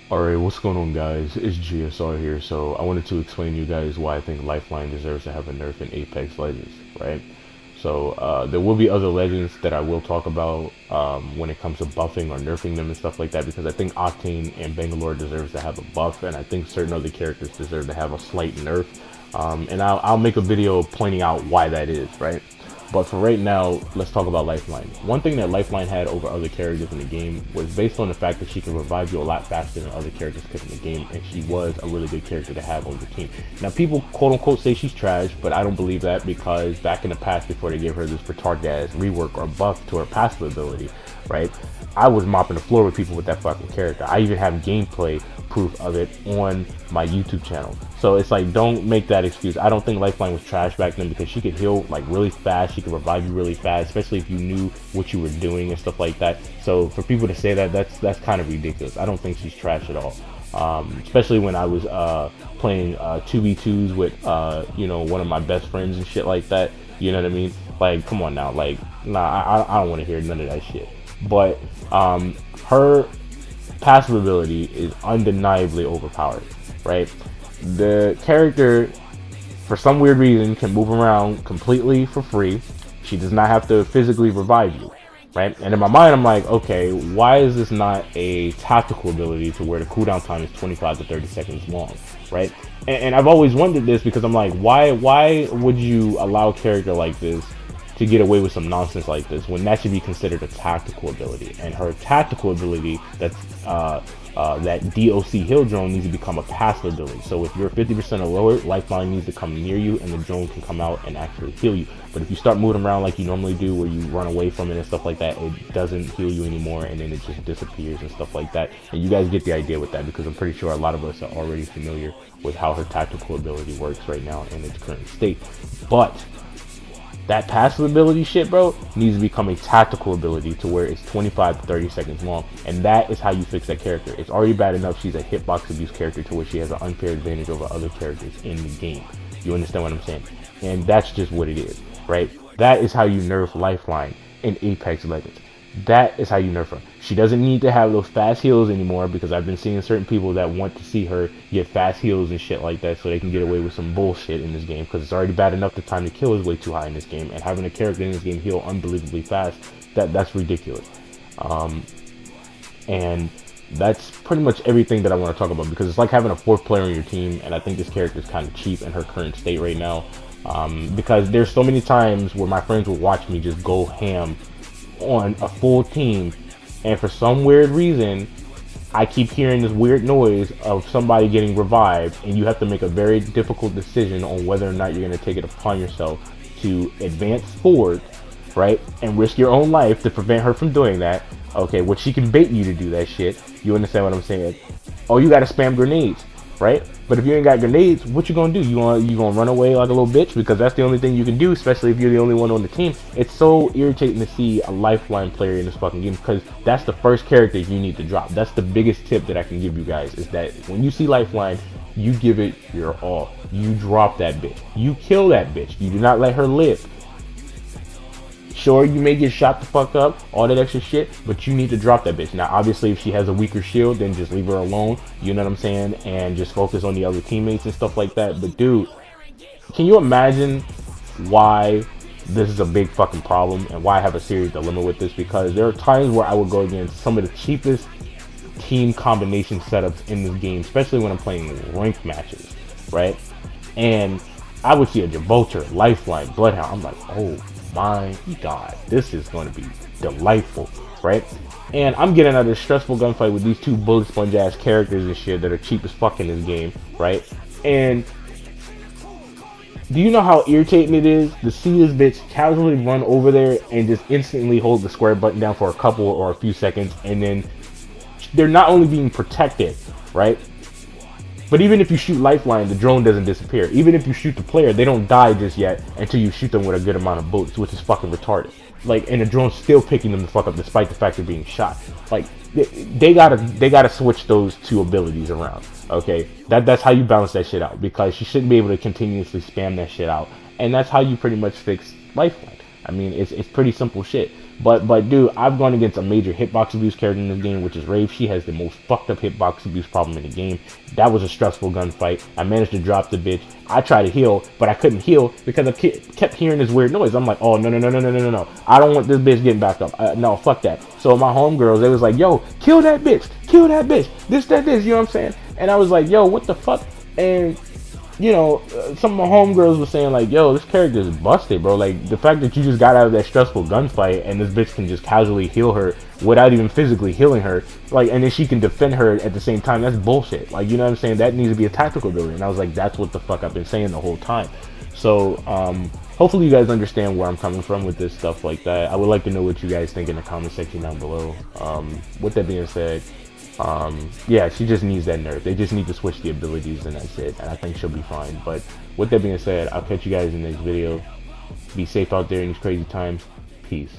Alright, what's going on guys? It's GSR here, so I wanted to explain to you guys why I think Lifeline deserves to have a nerf in Apex Legends, right? So, there will be other legends that I will talk about when it comes to buffing or nerfing them and stuff like that, because I think Octane and Bangalore deserves to have a buff, and I think certain other characters deserve to have a slight nerf. And I'll make a video pointing out why that is, right? But for right now, let's talk about Lifeline. One thing that Lifeline had over other characters in the game was based on the fact that she can revive you a lot faster than other characters could in the game, and she was a really good character to have on your team. Now, people quote-unquote say she's trash, but I don't believe that, because back in the past, before they gave her this retarded-ass rework or buff to her passive ability, right, I was mopping the floor with people with that fucking character. I even have gameplay proof of it on my YouTube channel. So it's like, don't make that excuse. I don't think Lifeline was trash back then, because she could heal like really fast. She could revive you really fast, especially if you knew what you were doing and stuff like that. So for people to say that, that's kind of ridiculous. I don't think she's trash at all. Especially when I was playing 2v2s with you know, one of my best friends and shit like that. You know what I mean? Like, come on now. Like, nah, I don't want to hear none of that shit. But her passive ability is undeniably overpowered, right? The character, for some weird reason, can move around completely for free. She does not have to physically revive you, right? And in my mind, I'm like, okay, why is this not a tactical ability to where the cooldown time is 25 to 30 seconds long, right? And I've always wondered this, because I'm like, why would you allow a character like this to get away with some nonsense like this when that should be considered a tactical ability? And her tactical ability, that's that DOC heal drone, needs to become a passive ability. So if you're 50% or lower, Lifeline needs to come near you and the drone can come out and actually heal you. But if you start moving around like you normally do, where you run away from it and stuff like that, it doesn't heal you anymore, and then it just disappears and stuff like that. And you guys get the idea with that, because I'm pretty sure a lot of us are already familiar with how her tactical ability works right now in its current state. But that passive ability shit, bro, needs to become a tactical ability to where it's 25 to 30 seconds long. And that is how you fix that character. It's already bad enough she's a hitbox abuse character to where she has an unfair advantage over other characters in the game. You understand what I'm saying? And that's just what it is, right? That is how you nerf Lifeline in Apex Legends. That is how you nerf her. She doesn't need to have those fast heals anymore, because I've been seeing certain people that want to see her get fast heals and shit like that so they can get away with some bullshit in this game, because it's already bad enough the time to kill is way too high in this game, and having a character in this game heal unbelievably fast, that's ridiculous. And that's pretty much everything that I want to talk about, because it's like having a fourth player on your team, and I think this character is kind of cheap in her current state right now, because there's so many times where my friends will watch me just go ham on a full team, and for some weird reason I keep hearing this weird noise of somebody getting revived, and you have to make a very difficult decision on whether or not you're going to take it upon yourself to advance forward, right, and risk your own life to prevent her from doing that. Okay, which she can bait you to do that shit. You understand what I'm saying? Oh, you got to spam grenades, right? But if you ain't got grenades, what you gonna do? You gonna run away like a little bitch, because that's the only thing you can do, especially if you're the only one on the team. It's so irritating to see a Lifeline player in this fucking game, because that's the first character you need to drop. That's the biggest tip that I can give you guys, is that when you see Lifeline, you give it your all. You drop that bitch. You kill that bitch. You do not let her live. Sure, you may get shot the fuck up, all that extra shit, but you need to drop that bitch. Now, obviously, if she has a weaker shield, then just leave her alone, you know what I'm saying, and just focus on the other teammates and stuff like that. But dude, can you imagine why this is a big fucking problem, and why I have a serious dilemma with this? Because there are times where I would go against some of the cheapest team combination setups in this game, especially when I'm playing ranked matches, right? And I would see a Gibraltar, Lifeline, Bloodhound. I'm like, oh my god, this is going to be delightful, right? And I'm getting out of this stressful gunfight with these two bullet sponge ass characters and shit that are cheap as fuck in this game, right? And do you know how irritating it is to see this bitch casually run over there and just instantly hold the square button down for a couple or a few seconds, and then they're not only being protected, right? But even if you shoot Lifeline, the drone doesn't disappear. Even if you shoot the player, they don't die just yet until you shoot them with a good amount of bullets, which is fucking retarded. Like, and the drone's still picking them the fuck up despite the fact they're being shot. Like, they gotta switch those two abilities around. Okay, that's how you balance that shit out, because you shouldn't be able to continuously spam that shit out, and that's how you pretty much fix Lifeline. I mean, it's pretty simple shit. But dude, I've gone against a major hitbox abuse character in this game, which is Rave. She has the most fucked up hitbox abuse problem in the game. That was a stressful gunfight. I managed to drop the bitch. I tried to heal, but I couldn't heal because I kept hearing this weird noise. I'm like, oh no no no no no no no no! I don't want this bitch getting back up. No, fuck that. So my homegirls, they was like, yo, kill that bitch, kill that bitch. This, you know what I'm saying? And I was like, yo, what the fuck? And you know, some of my homegirls were saying like, yo, this character is busted, bro. Like, the fact that you just got out of that stressful gunfight and this bitch can just casually heal her without even physically healing her, like, and then she can defend her at the same time, that's bullshit. Like, you know what I'm saying? That needs to be a tactical ability. And I was like, that's what the fuck I've been saying the whole time. So, hopefully you guys understand where I'm coming from with this stuff like that. I would like to know what you guys think in the comment section down below. With that being said, yeah, she just needs that nerf. They just need to switch the abilities and that's it. And I think she'll be fine. But with that being said, I'll catch you guys in the next video. Be safe out there in these crazy times. Peace.